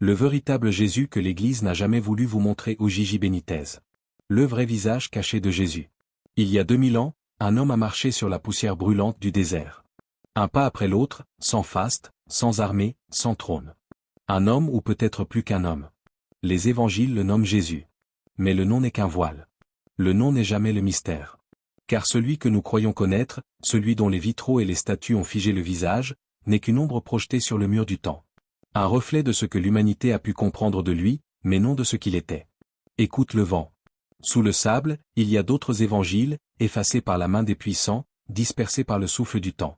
Le véritable Jésus que l'Église n'a jamais voulu vous montrer au Gigi Benitez. Le vrai visage caché de Jésus. Il y a 2000 ans, un homme a marché sur la poussière brûlante du désert. Un pas après l'autre, sans faste, sans armée, sans trône. Un homme ou peut-être plus qu'un homme. Les évangiles le nomment Jésus. Mais le nom n'est qu'un voile. Le nom n'est jamais le mystère. Car celui que nous croyons connaître, celui dont les vitraux et les statues ont figé le visage, n'est qu'une ombre projetée sur le mur du temps. Un reflet de ce que l'humanité a pu comprendre de lui, mais non de ce qu'il était. Écoute le vent. Sous le sable, il y a d'autres évangiles, effacés par la main des puissants, dispersés par le souffle du temps.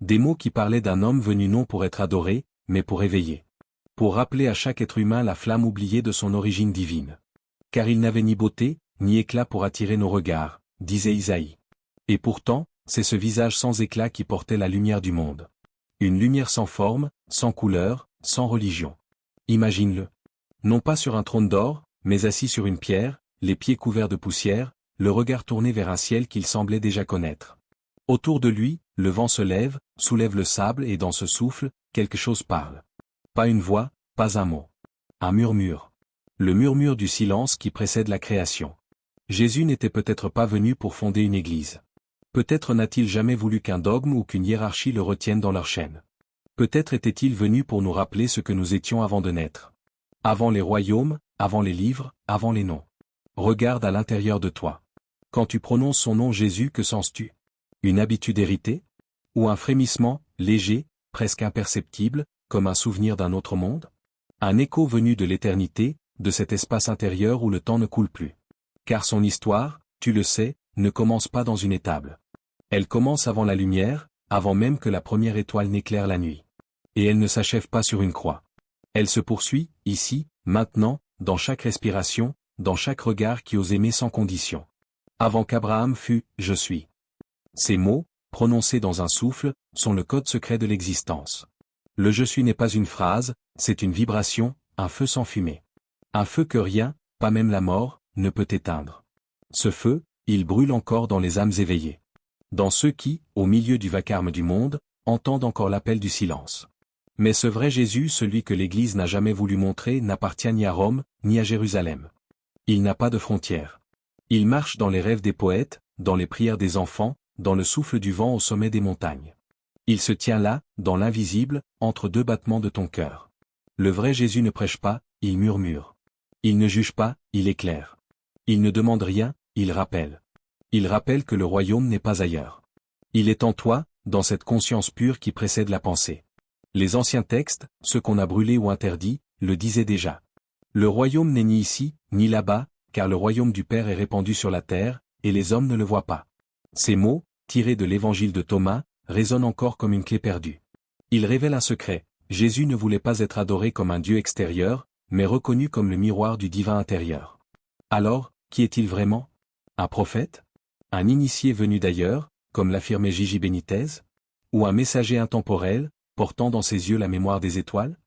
Des mots qui parlaient d'un homme venu non pour être adoré, mais pour éveiller. Pour rappeler à chaque être humain la flamme oubliée de son origine divine. Car il n'avait ni beauté, ni éclat pour attirer nos regards, disait Isaïe. Et pourtant, c'est ce visage sans éclat qui portait la lumière du monde. Une lumière sans forme, sans couleur, sans religion. Imagine-le. Non pas sur un trône d'or, mais assis sur une pierre, les pieds couverts de poussière, le regard tourné vers un ciel qu'il semblait déjà connaître. Autour de lui, le vent se lève, soulève le sable et dans ce souffle, quelque chose parle. Pas une voix, pas un mot. Un murmure. Le murmure du silence qui précède la création. Jésus n'était peut-être pas venu pour fonder une église. Peut-être n'a-t-il jamais voulu qu'un dogme ou qu'une hiérarchie le retienne dans leur chaîne. Peut-être était-il venu pour nous rappeler ce que nous étions avant de naître. Avant les royaumes, avant les livres, avant les noms. Regarde à l'intérieur de toi. Quand tu prononces son nom Jésus, que sens-tu? Une habitude héritée? Ou un frémissement, léger, presque imperceptible, comme un souvenir d'un autre monde? Un écho venu de l'éternité, de cet espace intérieur où le temps ne coule plus. Car son histoire, tu le sais, ne commence pas dans une étable. Elle commence avant la lumière, avant même que la première étoile n'éclaire la nuit. Et elle ne s'achève pas sur une croix. Elle se poursuit, ici, maintenant, dans chaque respiration, dans chaque regard qui ose aimer sans condition. Avant qu'Abraham fût « Je suis ». Ces mots, prononcés dans un souffle, sont le code secret de l'existence. Le « Je suis » n'est pas une phrase, c'est une vibration, un feu sans fumée. Un feu que rien, pas même la mort, ne peut éteindre. Ce feu, il brûle encore dans les âmes éveillées. Dans ceux qui, au milieu du vacarme du monde, entendent encore l'appel du silence. Mais ce vrai Jésus, celui que l'Église n'a jamais voulu montrer, n'appartient ni à Rome, ni à Jérusalem. Il n'a pas de frontières. Il marche dans les rêves des poètes, dans les prières des enfants, dans le souffle du vent au sommet des montagnes. Il se tient là, dans l'invisible, entre deux battements de ton cœur. Le vrai Jésus ne prêche pas, il murmure. Il ne juge pas, il éclaire. Il ne demande rien, il rappelle. Il rappelle que le royaume n'est pas ailleurs. Il est en toi, dans cette conscience pure qui précède la pensée. Les anciens textes, ceux qu'on a brûlés ou interdits, le disaient déjà. Le royaume n'est ni ici, ni là-bas, car le royaume du Père est répandu sur la terre, et les hommes ne le voient pas. Ces mots, tirés de l'évangile de Thomas, résonnent encore comme une clé perdue. Ils révèlent un secret. Jésus ne voulait pas être adoré comme un Dieu extérieur, mais reconnu comme le miroir du divin intérieur. Alors, qui est-il vraiment? Un prophète? Un initié venu d'ailleurs, comme l'affirmait Gigi Benitez? Ou un messager intemporel, portant dans ses yeux la mémoire des étoiles?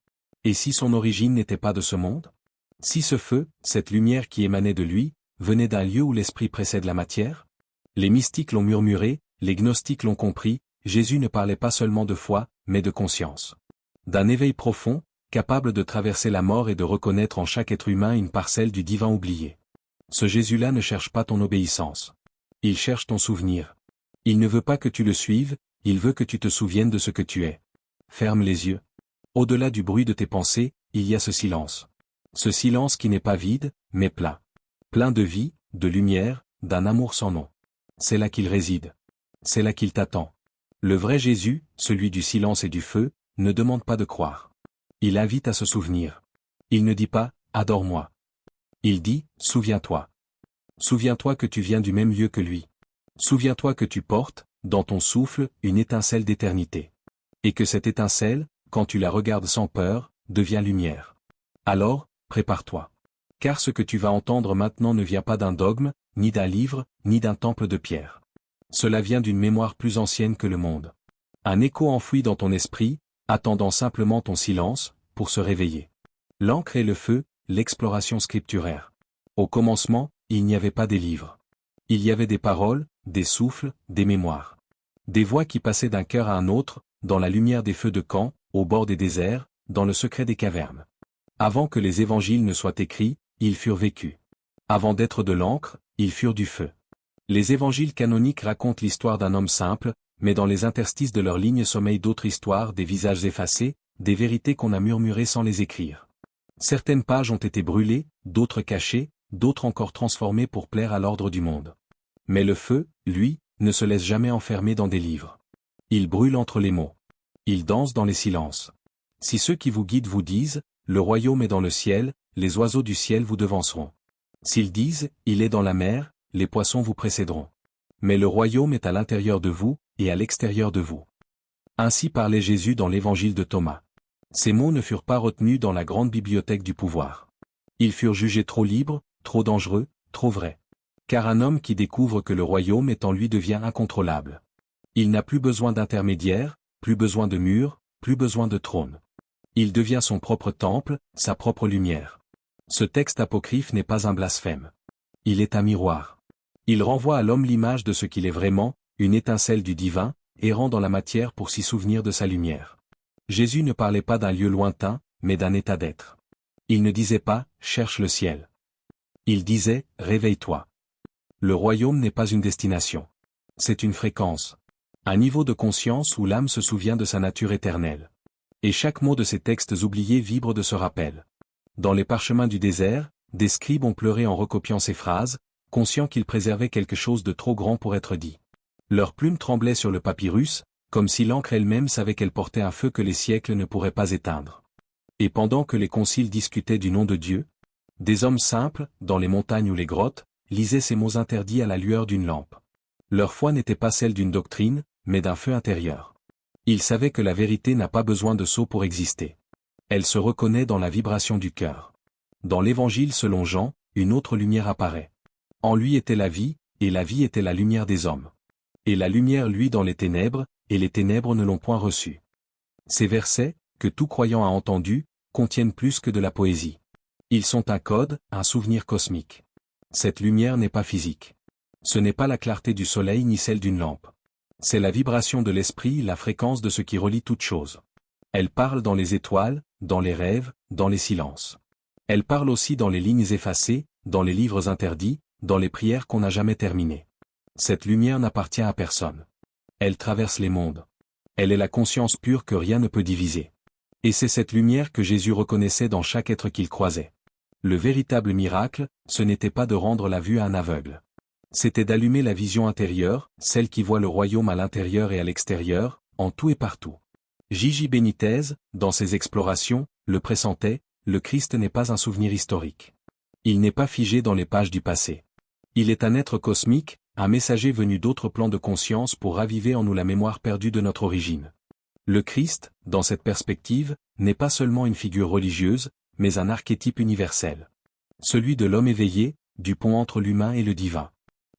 Et si son origine n'était pas de ce monde? Si ce feu, cette lumière qui émanait de lui, venait d'un lieu où l'esprit précède la matière? Les mystiques l'ont murmuré, les gnostiques l'ont compris, Jésus ne parlait pas seulement de foi, mais de conscience. D'un éveil profond, capable de traverser la mort et de reconnaître en chaque être humain une parcelle du divin oublié. Ce Jésus-là ne cherche pas ton obéissance. Il cherche ton souvenir. Il ne veut pas que tu le suives, il veut que tu te souviennes de ce que tu es. Ferme les yeux. Au-delà du bruit de tes pensées, il y a ce silence. Ce silence qui n'est pas vide, mais plat. Plein de vie, de lumière, d'un amour sans nom. C'est là qu'il réside. C'est là qu'il t'attend. Le vrai Jésus, celui du silence et du feu, ne demande pas de croire. Il invite à se souvenir. Il ne dit pas « adore-moi ». Il dit « souviens-toi ». Souviens-toi que tu viens du même lieu que lui. Souviens-toi que tu portes, dans ton souffle, une étincelle d'éternité. Et que cette étincelle, quand tu la regardes sans peur, devient lumière. Alors, prépare-toi. Car ce que tu vas entendre maintenant ne vient pas d'un dogme, ni d'un livre, ni d'un temple de pierre. Cela vient d'une mémoire plus ancienne que le monde. Un écho enfoui dans ton esprit, attendant simplement ton silence, pour se réveiller. L'encre et le feu, l'exploration scripturaire. Au commencement, il n'y avait pas des livres. Il y avait des paroles, des souffles, des mémoires. Des voix qui passaient d'un cœur à un autre, dans la lumière des feux de camp, au bord des déserts, dans le secret des cavernes. Avant que les évangiles ne soient écrits, ils furent vécus. Avant d'être de l'encre, ils furent du feu. Les évangiles canoniques racontent l'histoire d'un homme simple, mais dans les interstices de leurs lignes sommeillent d'autres histoires, des visages effacés, des vérités qu'on a murmurées sans les écrire. Certaines pages ont été brûlées, d'autres cachées, d'autres encore transformées pour plaire à l'ordre du monde. Mais le feu, lui, ne se laisse jamais enfermer dans des livres. Il brûle entre les mots. Il danse dans les silences. Si ceux qui vous guident vous disent, le royaume est dans le ciel, les oiseaux du ciel vous devanceront. S'ils disent, il est dans la mer, les poissons vous précéderont. Mais le royaume est à l'intérieur de vous, et à l'extérieur de vous. Ainsi parlait Jésus dans l'évangile de Thomas. Ces mots ne furent pas retenus dans la grande bibliothèque du pouvoir. Ils furent jugés trop libres, trop dangereux, trop vrais. Car un homme qui découvre que le royaume est en lui devient incontrôlable. Il n'a plus besoin d'intermédiaires, plus besoin de murs, plus besoin de trône. Il devient son propre temple, sa propre lumière. Ce texte apocryphe n'est pas un blasphème. Il est un miroir. Il renvoie à l'homme l'image de ce qu'il est vraiment, une étincelle du divin, errant dans la matière pour s'y souvenir de sa lumière. Jésus ne parlait pas d'un lieu lointain, mais d'un état d'être. Il ne disait pas « cherche le ciel ». Il disait « réveille-toi ». Le royaume n'est pas une destination. C'est une fréquence. Un niveau de conscience où l'âme se souvient de sa nature éternelle. Et chaque mot de ces textes oubliés vibre de ce rappel. Dans les parchemins du désert, des scribes ont pleuré en recopiant ces phrases, conscients qu'ils préservaient quelque chose de trop grand pour être dit. Leurs plumes tremblaient sur le papyrus, comme si l'encre elle-même savait qu'elle portait un feu que les siècles ne pourraient pas éteindre. Et pendant que les conciles discutaient du nom de Dieu, des hommes simples, dans les montagnes ou les grottes, lisaient ces mots interdits à la lueur d'une lampe. Leur foi n'était pas celle d'une doctrine, mais d'un feu intérieur. Ils savaient que la vérité n'a pas besoin de sceau pour exister. Elle se reconnaît dans la vibration du cœur. Dans l'Évangile selon Jean, une autre lumière apparaît. En lui était la vie, et la vie était la lumière des hommes. Et la lumière luit dans les ténèbres, et les ténèbres ne l'ont point reçue. Ces versets, que tout croyant a entendus, contiennent plus que de la poésie. Ils sont un code, un souvenir cosmique. Cette lumière n'est pas physique. Ce n'est pas la clarté du soleil ni celle d'une lampe. C'est la vibration de l'esprit, la fréquence de ce qui relie toute chose. Elle parle dans les étoiles, dans les rêves, dans les silences. Elle parle aussi dans les lignes effacées, dans les livres interdits, dans les prières qu'on n'a jamais terminées. Cette lumière n'appartient à personne. Elle traverse les mondes. Elle est la conscience pure que rien ne peut diviser. Et c'est cette lumière que Jésus reconnaissait dans chaque être qu'il croisait. Le véritable miracle, ce n'était pas de rendre la vue à un aveugle. C'était d'allumer la vision intérieure, celle qui voit le royaume à l'intérieur et à l'extérieur, en tout et partout. J.J. Benitez, dans ses explorations, le pressentait, le Christ n'est pas un souvenir historique. Il n'est pas figé dans les pages du passé. Il est un être cosmique, un messager venu d'autres plans de conscience pour raviver en nous la mémoire perdue de notre origine. Le Christ, dans cette perspective, n'est pas seulement une figure religieuse, mais un archétype universel. Celui de l'homme éveillé, du pont entre l'humain et le divin.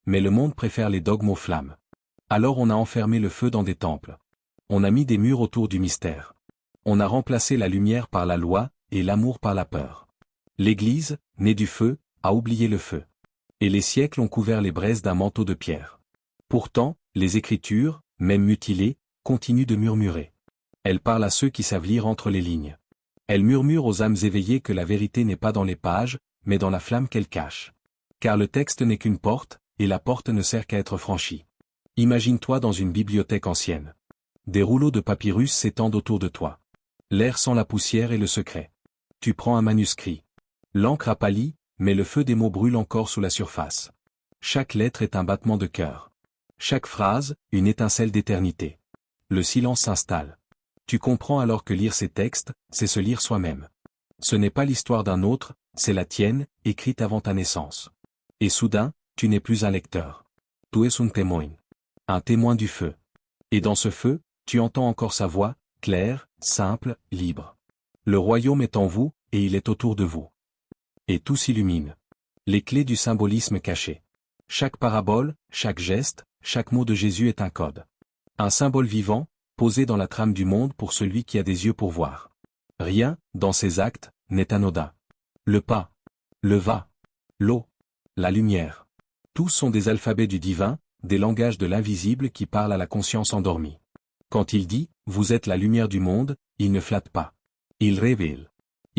Mais le monde préfère les dogmes aux flammes. Alors on a enfermé le feu dans des temples. On a mis des murs autour du mystère. On a remplacé la lumière par la loi, et l'amour par la peur. L'Église, née du feu, a oublié le feu. Et les siècles ont couvert les braises d'un manteau de pierre. Pourtant, les Écritures, même mutilées, continuent de murmurer. Elles parlent à ceux qui savent lire entre les lignes. Elles murmurent aux âmes éveillées que la vérité n'est pas dans les pages, mais dans la flamme qu'elle cache. Car le texte n'est qu'une porte, et la porte ne sert qu'à être franchie. Imagine-toi dans une bibliothèque ancienne. Des rouleaux de papyrus s'étendent autour de toi. L'air sent la poussière et le secret. Tu prends un manuscrit. L'encre a pâli, mais le feu des mots brûle encore sous la surface. Chaque lettre est un battement de cœur. Chaque phrase, une étincelle d'éternité. Le silence s'installe. Tu comprends alors que lire ces textes, c'est se lire soi-même. Ce n'est pas l'histoire d'un autre, c'est la tienne, écrite avant ta naissance. Et soudain, tu n'es plus un lecteur. Tu es un témoin. Un témoin du feu. Et dans ce feu, tu entends encore sa voix, claire, simple, libre. Le royaume est en vous, et il est autour de vous. Et tout s'illumine. Les clés du symbolisme caché. Chaque parabole, chaque geste, chaque mot de Jésus est un code. Un symbole vivant, posé dans la trame du monde pour celui qui a des yeux pour voir. Rien, dans ses actes, n'est anodin. Le pas, le va, l'eau, la lumière. Tous sont des alphabets du divin, des langages de l'invisible qui parlent à la conscience endormie. Quand il dit « Vous êtes la lumière du monde », il ne flatte pas. Il révèle.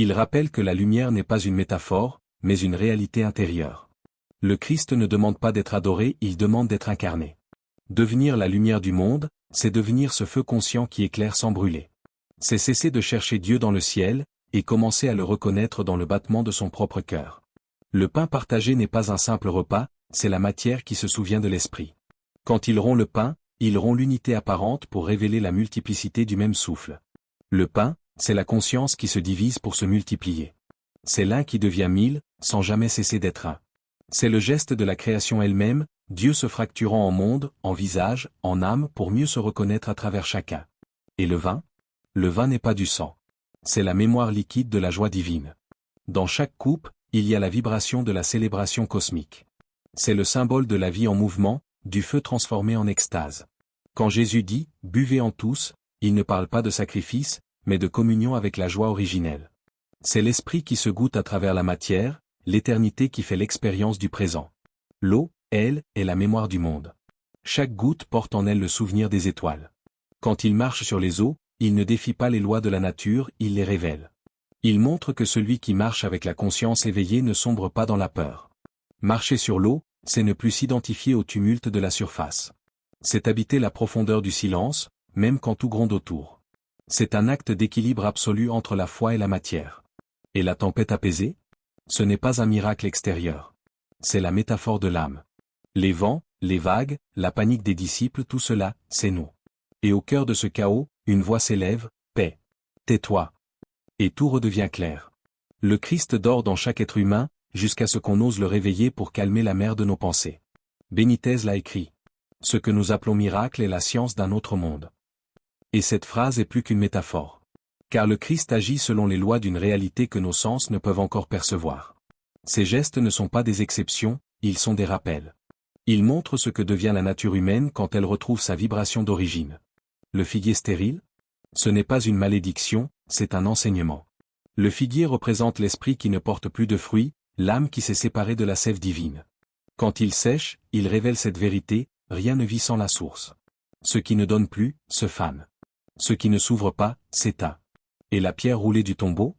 Il rappelle que la lumière n'est pas une métaphore, mais une réalité intérieure. Le Christ ne demande pas d'être adoré, il demande d'être incarné. Devenir la lumière du monde, c'est devenir ce feu conscient qui éclaire sans brûler. C'est cesser de chercher Dieu dans le ciel, et commencer à le reconnaître dans le battement de son propre cœur. Le pain partagé n'est pas un simple repas, c'est la matière qui se souvient de l'esprit. Quand il rompt le pain, il rompt l'unité apparente pour révéler la multiplicité du même souffle. Le pain, c'est la conscience qui se divise pour se multiplier. C'est l'un qui devient mille, sans jamais cesser d'être un. C'est le geste de la création elle-même, Dieu se fracturant en monde, en visage, en âme pour mieux se reconnaître à travers chacun. Et le vin? Le vin n'est pas du sang. C'est la mémoire liquide de la joie divine. Dans chaque coupe, il y a la vibration de la célébration cosmique. C'est le symbole de la vie en mouvement, du feu transformé en extase. Quand Jésus dit « buvez en tous », il ne parle pas de sacrifice, mais de communion avec la joie originelle. C'est l'esprit qui se goûte à travers la matière, l'éternité qui fait l'expérience du présent. L'eau, elle, est la mémoire du monde. Chaque goutte porte en elle le souvenir des étoiles. Quand il marche sur les eaux, il ne défie pas les lois de la nature, il les révèle. Il montre que celui qui marche avec la conscience éveillée ne sombre pas dans la peur. Marcher sur l'eau, c'est ne plus s'identifier au tumulte de la surface. C'est habiter la profondeur du silence, même quand tout gronde autour. C'est un acte d'équilibre absolu entre la foi et la matière. Et la tempête apaisée? Ce n'est pas un miracle extérieur. C'est la métaphore de l'âme. Les vents, les vagues, la panique des disciples, tout cela, c'est nous. Et au cœur de ce chaos, une voix s'élève, « Paix. Tais-toi. » Et tout redevient clair. Le Christ dort dans chaque être humain, jusqu'à ce qu'on ose le réveiller pour calmer la mer de nos pensées. Benitez l'a écrit. Ce que nous appelons miracle est la science d'un autre monde. Et cette phrase est plus qu'une métaphore. Car le Christ agit selon les lois d'une réalité que nos sens ne peuvent encore percevoir. Ces gestes ne sont pas des exceptions, ils sont des rappels. Ils montrent ce que devient la nature humaine quand elle retrouve sa vibration d'origine. Le figuier stérile? Ce n'est pas une malédiction, c'est un enseignement. Le figuier représente l'esprit qui ne porte plus de fruits, l'âme qui s'est séparée de la sève divine. Quand il sèche, il révèle cette vérité, rien ne vit sans la source. Ce qui ne donne plus, se fane. Ce qui ne s'ouvre pas, s'éteint. Et la pierre roulée du tombeau?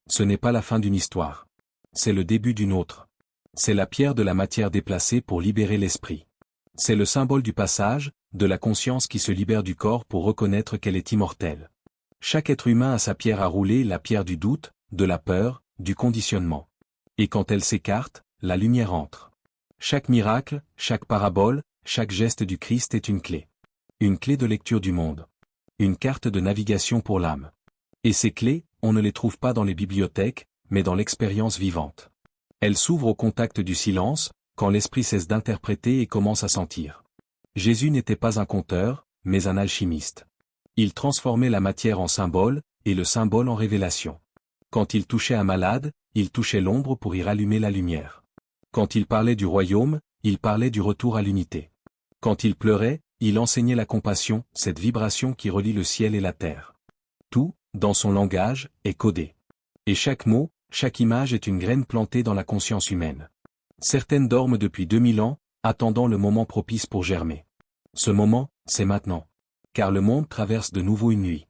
Ce n'est pas la fin d'une histoire. C'est le début d'une autre. C'est la pierre de la matière déplacée pour libérer l'esprit. C'est le symbole du passage, de la conscience qui se libère du corps pour reconnaître qu'elle est immortelle. Chaque être humain a sa pierre à rouler, la pierre du doute, de la peur, du conditionnement. Et quand elle s'écarte, la lumière entre. Chaque miracle, chaque parabole, chaque geste du Christ est une clé. Une clé de lecture du monde. Une carte de navigation pour l'âme. Et ces clés, on ne les trouve pas dans les bibliothèques, mais dans l'expérience vivante. Elles s'ouvrent au contact du silence, quand l'esprit cesse d'interpréter et commence à sentir. Jésus n'était pas un conteur, mais un alchimiste. Il transformait la matière en symbole, et le symbole en révélation. Quand il touchait un malade, il touchait l'ombre pour y rallumer la lumière. Quand il parlait du royaume, il parlait du retour à l'unité. Quand il pleurait, il enseignait la compassion, cette vibration qui relie le ciel et la terre. Tout, dans son langage, est codé. Et chaque mot, chaque image est une graine plantée dans la conscience humaine. Certaines dorment depuis 2000 ans, attendant le moment propice pour germer. Ce moment, c'est maintenant. Car le monde traverse de nouveau une nuit.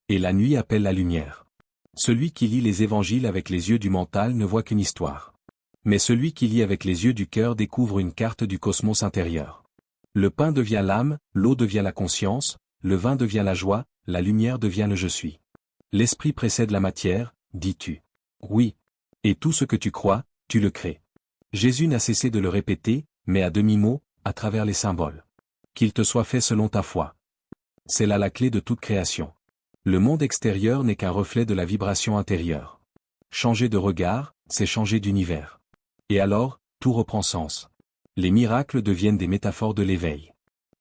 Et la nuit appelle la lumière. Celui qui lit les évangiles avec les yeux du mental ne voit qu'une histoire. Mais celui qui lit avec les yeux du cœur découvre une carte du cosmos intérieur. Le pain devient l'âme, l'eau devient la conscience, le vin devient la joie, la lumière devient le je suis. L'esprit précède la matière, dis-tu. Oui. Et tout ce que tu crois, tu le crées. Jésus n'a cessé de le répéter, mais à demi-mot, à travers les symboles. Qu'il te soit fait selon ta foi. C'est là la clé de toute création. Le monde extérieur n'est qu'un reflet de la vibration intérieure. Changer de regard, c'est changer d'univers. Et alors, tout reprend sens. Les miracles deviennent des métaphores de l'éveil.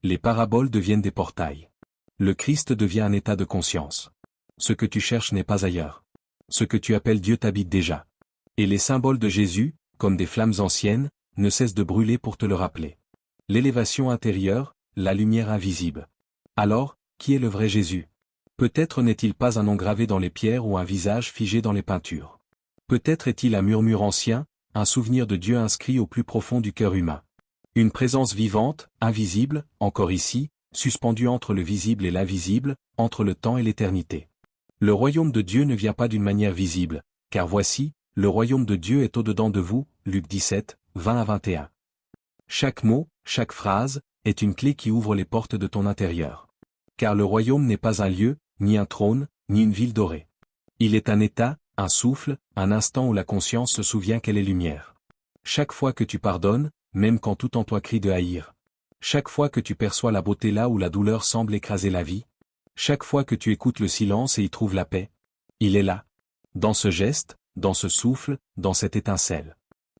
Les paraboles deviennent des portails. Le Christ devient un état de conscience. Ce que tu cherches n'est pas ailleurs. Ce que tu appelles Dieu t'habite déjà. Et les symboles de Jésus, comme des flammes anciennes, ne cessent de brûler pour te le rappeler. L'élévation intérieure, la lumière invisible. Alors, qui est le vrai Jésus? Peut-être n'est-il pas un nom gravé dans les pierres ou un visage figé dans les peintures. Peut-être est-il un murmure ancien, un souvenir de Dieu inscrit au plus profond du cœur humain. Une présence vivante, invisible, encore ici, suspendue entre le visible et l'invisible, entre le temps et l'éternité. Le royaume de Dieu ne vient pas d'une manière visible, car voici, le royaume de Dieu est au-dedans de vous, Luc 17, 20 à 21. Chaque mot, chaque phrase, est une clé qui ouvre les portes de ton intérieur. Car le royaume n'est pas un lieu, ni un trône, ni une ville dorée. Il est un état, un souffle, un instant où la conscience se souvient qu'elle est lumière. Chaque fois que tu pardonnes, même quand tout en toi crie de haïr. Chaque fois que tu perçois la beauté là où la douleur semble écraser la vie. Chaque fois que tu écoutes le silence et y trouves la paix. Il est là. Dans ce geste, dans ce souffle, dans cette étincelle.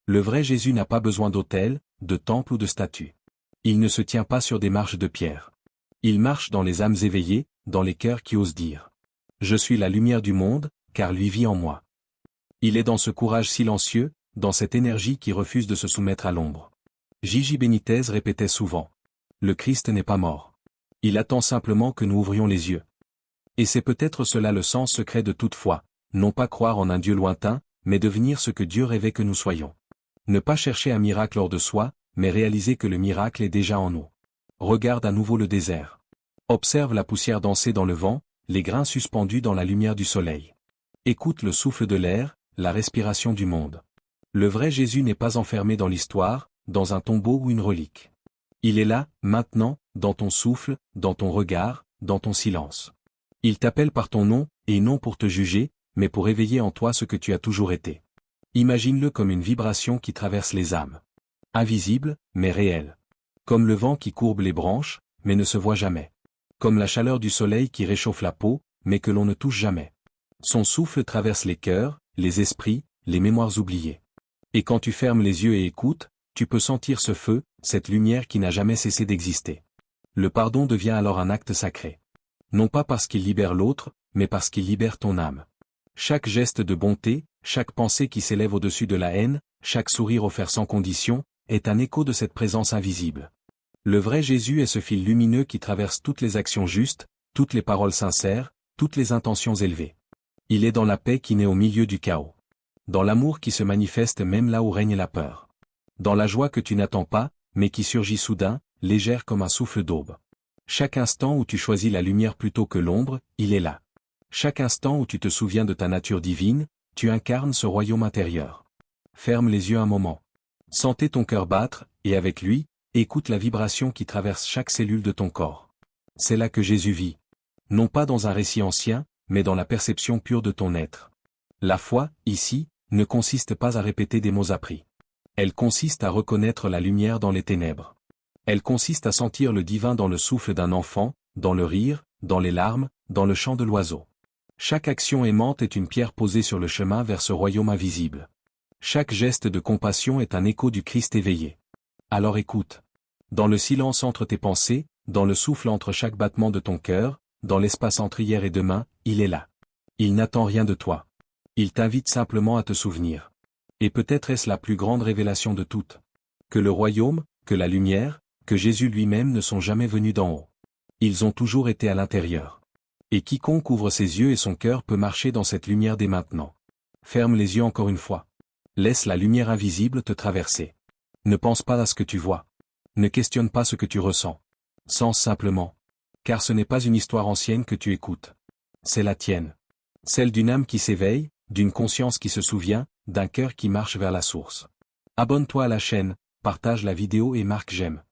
Le vrai Jésus n'a pas besoin d'autel, de temple ou de statue. Il ne se tient pas sur des marches de pierre. Il marche dans les âmes éveillées, dans les cœurs qui osent dire. Je suis la lumière du monde, car lui vit en moi. Il est dans ce courage silencieux, dans cette énergie qui refuse de se soumettre à l'ombre. Gigi Benitez répétait souvent. Le Christ n'est pas mort. Il attend simplement que nous ouvrions les yeux. Et c'est peut-être cela le sens secret de toute foi, non pas croire en un Dieu lointain, mais devenir ce que Dieu rêvait que nous soyons. Ne pas chercher un miracle hors de soi, mais réaliser que le miracle est déjà en nous. Regarde à nouveau le désert. Observe la poussière danser dans le vent, les grains suspendus dans la lumière du soleil. Écoute le souffle de l'air, la respiration du monde. Le vrai Jésus n'est pas enfermé dans l'histoire, dans un tombeau ou une relique. Il est là, maintenant, dans ton souffle, dans ton regard, dans ton silence. Il t'appelle par ton nom, et non pour te juger, mais pour éveiller en toi ce que tu as toujours été. Imagine-le comme une vibration qui traverse les âmes. Invisible, mais réelle. Comme le vent qui courbe les branches, mais ne se voit jamais. Comme la chaleur du soleil qui réchauffe la peau, mais que l'on ne touche jamais. Son souffle traverse les cœurs, les esprits, les mémoires oubliées. Et quand tu fermes les yeux et écoutes, tu peux sentir ce feu, cette lumière qui n'a jamais cessé d'exister. Le pardon devient alors un acte sacré. Non pas parce qu'il libère l'autre, mais parce qu'il libère ton âme. Chaque geste de bonté, chaque pensée qui s'élève au-dessus de la haine, chaque sourire offert sans condition, est un écho de cette présence invisible. Le vrai Jésus est ce fil lumineux qui traverse toutes les actions justes, toutes les paroles sincères, toutes les intentions élevées. Il est dans la paix qui naît au milieu du chaos. Dans l'amour qui se manifeste même là où règne la peur. Dans la joie que tu n'attends pas, mais qui surgit soudain, légère comme un souffle d'aube. Chaque instant où tu choisis la lumière plutôt que l'ombre, il est là. Chaque instant où tu te souviens de ta nature divine, tu incarnes ce royaume intérieur. Ferme les yeux un moment. Sentez ton cœur battre, et avec lui, écoute la vibration qui traverse chaque cellule de ton corps. C'est là que Jésus vit. Non pas dans un récit ancien, mais dans la perception pure de ton être. La foi, ici, ne consiste pas à répéter des mots appris. Elle consiste à reconnaître la lumière dans les ténèbres. Elle consiste à sentir le divin dans le souffle d'un enfant, dans le rire, dans les larmes, dans le chant de l'oiseau. Chaque action aimante est une pierre posée sur le chemin vers ce royaume invisible. Chaque geste de compassion est un écho du Christ éveillé. Alors écoute. Dans le silence entre tes pensées, dans le souffle entre chaque battement de ton cœur, dans l'espace entre hier et demain, il est là. Il n'attend rien de toi. Il t'invite simplement à te souvenir. Et peut-être est-ce la plus grande révélation de toutes. Que le royaume, que la lumière, que Jésus lui-même ne sont jamais venus d'en haut. Ils ont toujours été à l'intérieur. Et quiconque ouvre ses yeux et son cœur peut marcher dans cette lumière dès maintenant. Ferme les yeux encore une fois. Laisse la lumière invisible te traverser. Ne pense pas à ce que tu vois. Ne questionne pas ce que tu ressens. Sens simplement. Car ce n'est pas une histoire ancienne que tu écoutes. C'est la tienne. Celle d'une âme qui s'éveille, d'une conscience qui se souvient, d'un cœur qui marche vers la source. Abonne-toi à la chaîne, partage la vidéo et marque j'aime.